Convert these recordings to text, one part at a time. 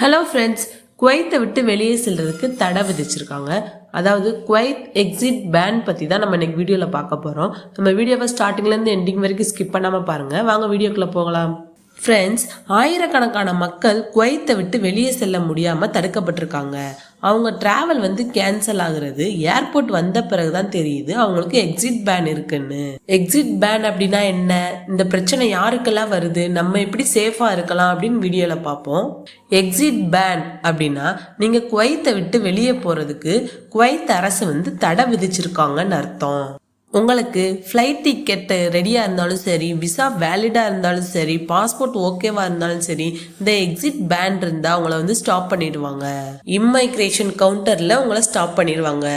Hello friends, குவைத்தை விட்டு வெளியே செல்றதுக்கு தடை விதிச்சிருக்காங்க. அதாவது குவைத் எக்ஸிட் பேன் பற்றி தான் நம்ம இன்னைக்கு வீடியோவில் பார்க்க போகிறோம். நம்ம வீடியோவை ஸ்டார்டிங்லேருந்து எண்டிங் வரைக்கும் ஸ்கிப் பண்ணாமல் பாருங்கள். வாங்க வீடியோக்குள்ளே போகலாம். ஃப்ரெண்ட்ஸ், ஆயிரக்கணக்கான மக்கள் குவைத்தை விட்டு வெளியே செல்ல முடியாமல் தடுக்கப்பட்டிருக்காங்க. அவங்க டிராவல் கேன்சல் ஆகுறது ஏர்போர்ட் வந்த பிறகுதான் தெரியுது அவங்களுக்கு எக்ஸிட் பேன் இருக்குன்னு. எக்ஸிட் பேன் அப்படின்னா என்ன, இந்த பிரச்சனை யாருக்கெல்லாம் வருது, நம்ம எப்படி சேஃபா இருக்கலாம் அப்படின்னு வீடியோல பார்ப்போம். எக்ஸிட் பேன் அப்படின்னா நீங்க குவைத்தை விட்டு வெளியே போறதுக்கு குவைத் அரசு தடை விதிச்சிருக்காங்கன்னு அர்த்தம். உங்களுக்கு ஃப்ளைட் டிக்கெட்டு ரெடியாக இருந்தாலும் சரி, விசா வேலிடாக இருந்தாலும் சரி, பாஸ்போர்ட் ஓகேவா இருந்தாலும் சரி, இந்த எக்ஸிட் பேன் இருந்தால் உங்களை ஸ்டாப் பண்ணிடுவாங்க. இம்மைக்ரேஷன் கவுண்டரில் உங்களை ஸ்டாப் பண்ணிடுவாங்க.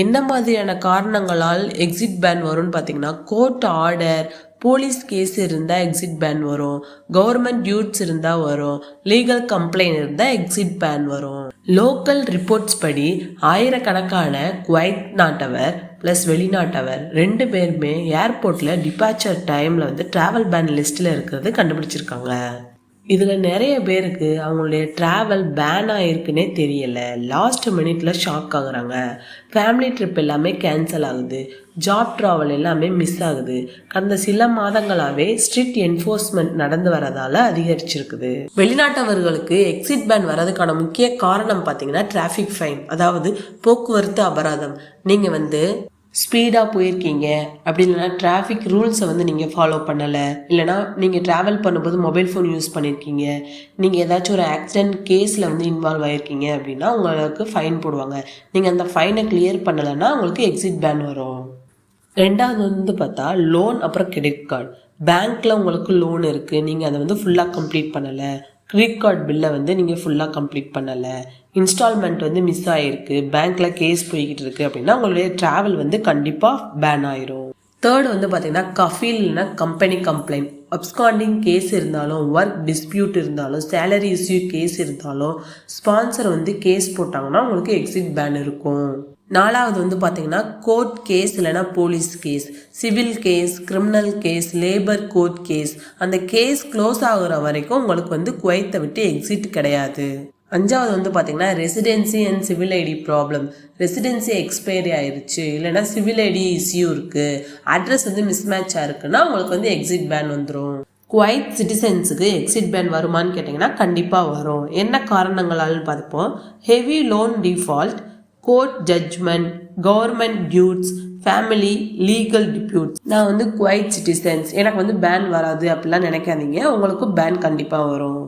என்ன மாதிரியான காரணங்களால் எக்ஸிட் பேன் வரும்னு பார்த்தீங்கன்னா, கோர்ட் ஆர்டர், போலீஸ் கேஸ் இருந்தால் எக்ஸிட் பேன் வரும், கவர்மெண்ட் டியூட்ஸ் இருந்தால் வரும், லீகல் கம்ப்ளைண்ட் இருந்தால் எக்ஸிட் பேன் வரும். லோக்கல் ரிப்போர்ட்ஸ் படி ஆயிரக்கணக்கான குவைத் நாட்டவர் ப்ளஸ் வெளிநாட்டவர் 2 பேருமே ஏர்போர்ட்டில் டிபார்ச்சர் டைமில் ட்ராவல் பேன் லிஸ்ட்டில் இருக்கிறது கண்டுபிடிச்சிருக்காங்க. இதில் நிறைய பேருக்கு அவங்களுடைய ட்ராவல் பேன் ஆகிருக்குன்னே தெரியலை. லாஸ்ட் மினிட்ல ஷாக் ஆகுறாங்க. ஃபேமிலி ட்ரிப் எல்லாமே கேன்சல் ஆகுது, ஜாப் ட்ராவல் எல்லாமே மிஸ் ஆகுது. கடந்த சில மாதங்களாகவே ஸ்ட்ரிக்ட் என்ஃபோர்ஸ்மெண்ட் நடந்து வரதால அதிகரிச்சிருக்குது. வெளிநாட்டவர்களுக்கு எக்ஸிட் பேன் வரதுக்கான முக்கிய காரணம் பார்த்தீங்கன்னா டிராஃபிக் ஃபைன், அதாவது போக்குவரத்து அபராதம். நீங்கள் ஸ்பீடாக போயிருக்கீங்க, அப்படி இல்லைனா டிராஃபிக் ரூல்ஸை நீங்கள் ஃபாலோ பண்ணலை, இல்லைனா நீங்கள் ட்ராவல் பண்ணும்போது மொபைல் ஃபோன் யூஸ் பண்ணியிருக்கீங்க, நீங்கள் ஏதாச்சும் ஒரு ஆக்சிடென்ட் கேஸில் இன்வால்வ் ஆகிருக்கீங்க அப்படின்னா உங்களுக்கு ஃபைன் போடுவாங்க. நீங்கள் அந்த ஃபைனை கிளியர் பண்ணலைன்னா உங்களுக்கு எக்ஸிட் பேன் வரும். ரெண்டாவது பார்த்தா லோன் அப்புறம் கிரெடிட் கார்டு. பேங்க்கில் உங்களுக்கு லோன் இருக்குது, நீங்கள் அதை ஃபுல்லாக கம்ப்ளீட் பண்ணலை. கிரெடிட் கார்டு பில்லை நீங்கள் ஃபுல்லாக கம்ப்ளீட் பண்ணலை. இன்ஸ்டால்மெண்ட் மிஸ் ஆகிருக்கு, பேங்க்கில் கேஸ் போய்கிட்டு இருக்குது அப்படின்னா உங்களுடைய ட்ராவல் கண்டிப்பாக பேன் ஆயிரும். தேர்டு பார்த்தீங்கன்னா கஃபீல்னா கம்பெனி கம்ப்ளைண்ட். அப்ஸ்காண்டிங் கேஸ் இருந்தாலும், ஒர்க் டிஸ்பியூட் இருந்தாலும், சேலரி இஷ்யூ கேஸ் இருந்தாலும், ஸ்பான்சர் கேஸ் போட்டாங்கன்னா உங்களுக்கு எக்ஸிட் பேன் இருக்கும். நாலாவது பார்த்தீங்கன்னா கோர்ட் கேஸ் இல்லைனா police case, civil case, criminal case, labour court case. அந்த கேஸ் க்ளோஸ் ஆகுற வரைக்கும் உங்களுக்கு குவைத்தை விட்டு எக்ஸிட் கிடையாது. அஞ்சாவது பார்த்தீங்கன்னா residency and civil ID problem. Residency expiry ஆயிடுச்சு, இல்லைனா சிவில் ஐடி இஷ்யூ இருக்குது, அட்ரஸ் மிஸ்மேட்சாக இருக்குன்னா உங்களுக்கு எக்ஸிட் பேன் வந்துடும். குவைத் சிட்டிசன்ஸுக்கு எக்ஸிட் பேன் வருமானு கேட்டிங்கன்னா கண்டிப்பாக வரும். என்ன காரணங்களால்னு பார்ப்போம். Heavy loan default, court judgment, government dues, family legal disputes. நான் குவைத் சிட்டிசன்ஸ், எனக்கு பேன் வராது அப்படிலாம் நினைக்காதீங்க, உங்களுக்கு பேன் கண்டிப்பாக வரும்.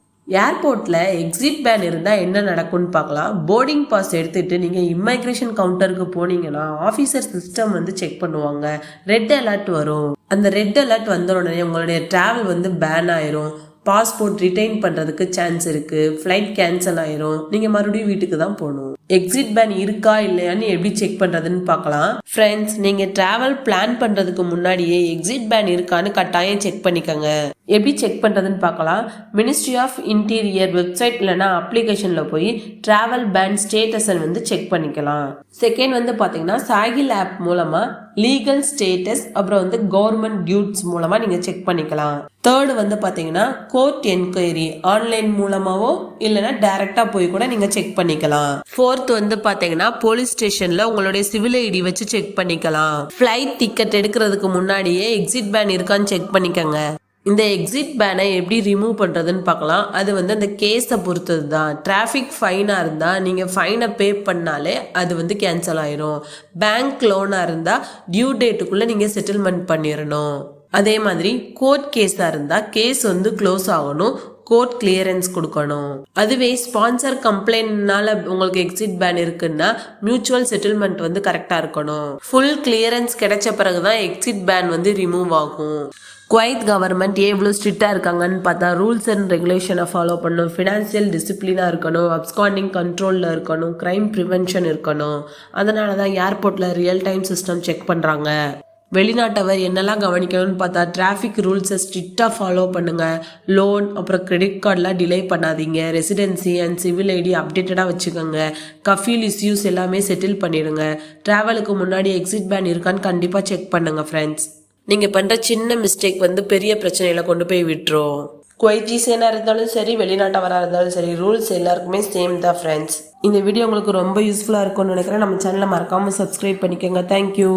ஏர்போர்ட்டில் எக்ஸிட் பேன் இருந்தால் என்ன நடக்கும்னு பார்க்கலாம். போர்டிங் பாஸ் எடுத்துகிட்டு நீங்கள் இம்மைக்ரேஷன் கவுண்டருக்கு போனீங்கன்னா ஆஃபீஸர் சிஸ்டம் செக் பண்ணுவாங்க. ரெட் அலர்ட் வரும். அந்த ரெட் அலர்ட் வந்த உடனே உங்களுடைய ட்ராவல் பேன் ஆயிரும். பாஸ்போர்ட் ரிட்டைன் பண்ணுறதுக்கு சான்ஸ் இருக்குது, ஃப்ளைட் கேன்சல் ஆயிரும், நீங்கள் மறுபடியும் வீட்டுக்கு தான் போகணும். எக்ஸிட் பேன் இருக்கா இல்லையான்னு எப்படி செக் பண்ணுறதுன்னு பார்க்கலாம். ஃப்ரெண்ட்ஸ், நீங்கள் ட்ராவல் பிளான் பண்ணுறதுக்கு முன்னாடியே எக்ஸிட் பேன் இருக்கான்னு கட்டாயம் செக் பண்ணிக்கோங்க. எப்படி செக் பண்ணுறதுன்னு பார்க்கலாம். மினிஸ்ட்ரி ஆஃப் இன்டீரியர் வெப்சைட் இல்லைனா அப்ளிகேஷனில் போய் ட்ராவல் பேன் ஸ்டேட்டஸை செக் பண்ணிக்கலாம். செகண்ட் பார்த்தீங்கன்னா சாகில் ஆப் மூலமாக லீகல் ஸ்டேட்டஸ், அப்புறம் கவர்மெண்ட் டியூட்ஸ் மூலமாக நீங்கள் செக் பண்ணிக்கலாம். தேர்டு பார்த்தீங்கன்னா கோர்ட் என்கொயரி, ஆன்லைன் மூலமாவோ இல்லைனா டைரெக்டாக போய் கூட நீங்கள் செக் பண்ணிக்கலாம். ஃபோர்த் பார்த்தீங்கன்னா போலீஸ் ஸ்டேஷனில் உங்களுடைய சிவில் ஐடி வச்சு செக் பண்ணிக்கலாம். ஃப்ளைட் டிக்கெட் எடுக்கிறதுக்கு முன்னாடியே எக்ஸிட் பேன் இருக்கான்னு செக் பண்ணிக்கோங்க. இந்த எக்ஸிட் பேனை எப்படி ரிமூவ் பண்ணுறதுன்னு பார்க்கலாம். அது அந்த கேஸை பொறுத்தது தான். டிராஃபிக் ஃபைனாக இருந்தால் நீங்கள் ஃபைனை பே பண்ணாலே அது கேன்சல் ஆயிரும். பேங்க் லோனாக இருந்தால் டியூ டேட்டுக்குள்ளே நீங்கள் செட்டில்மெண்ட் பண்ணிடணும். அதே மாதிரி கோர்ட் கேஸாக இருந்தால் கேஸ் க்ளோஸ் ஆகணும், கோர்ட் கிளியரன்ஸ் கொடுக்கணும். அதுவே ஸ்பான்சர் கம்ப்ளைண்ட்னால உங்களுக்கு எக்ஸிட் பேன் இருக்குன்னா மியூச்சுவல் செட்டில்மெண்ட் கரெக்டாக இருக்கணும். ஃபுல் கிளியரன்ஸ் கிடைச்ச பிறகுதான் எக்ஸிட் பேன் ரிமூவ் ஆகும். குவைத் கவர்மெண்ட் எவ்வளோ ஸ்ட்ரிக்டாக இருக்காங்கன்னு பார்த்தா, ரூல்ஸ் அண்ட் ரெகுலேஷனை ஃபாலோ பண்ணணும், ஃபினான்சியல் டிசிப்ளினாக இருக்கணும், அப்ஸ்காண்டிங் கண்ட்ரோலில் இருக்கணும், க்ரைம் ப்ரிவென்ஷன் இருக்கணும். அதனால தான் ஏர்போர்ட்டில் ரியல் டைம் சிஸ்டம் செக் பண்ணுறாங்க. வெளிநாட்டவர் என்னெல்லாம் கவனிக்கணும்னு பார்த்தா, டிராஃபிக் ரூல்ஸை ஸ்ட்ரிக்டாக ஃபாலோ பண்ணுங்கள், லோன் அப்புறம் கிரெடிட் கார்டெலாம் டிலே பண்ணாதீங்க, ரெசிடென்சி அண்ட் சிவில் ஐடி அப்டேட்டடாக வச்சுக்கோங்க, கஃபீல் இஷ்யூஸ் எல்லாமே செட்டில் பண்ணிடுங்க. ட்ராவலுக்கு முன்னாடி எக்ஸிட் பேன் இருக்கான்னு கண்டிப்பாக செக் பண்ணுங்கள் ஃப்ரெண்ட்ஸ். நீங்கள் பண்ணுற சின்ன மிஸ்டேக் பெரிய பிரச்சனையில் கொண்டு போய் விட்டுரும். குவைத்தீசியனாக இருந்தாலும் சரி, வெளிநாட்டவராக இருந்தாலும் சரி, ரூல்ஸ் எல்லாருக்குமே சேம் தான் ஃப்ரெண்ட்ஸ். இந்த வீடியோ உங்களுக்கு ரொம்ப யூஸ்ஃபுல்லாக இருக்கும்னு நினைக்கிறேன். நம்ம சேனலை மறக்காமல் சப்ஸ்கிரைப் பண்ணிக்கோங்க. தேங்க்யூ.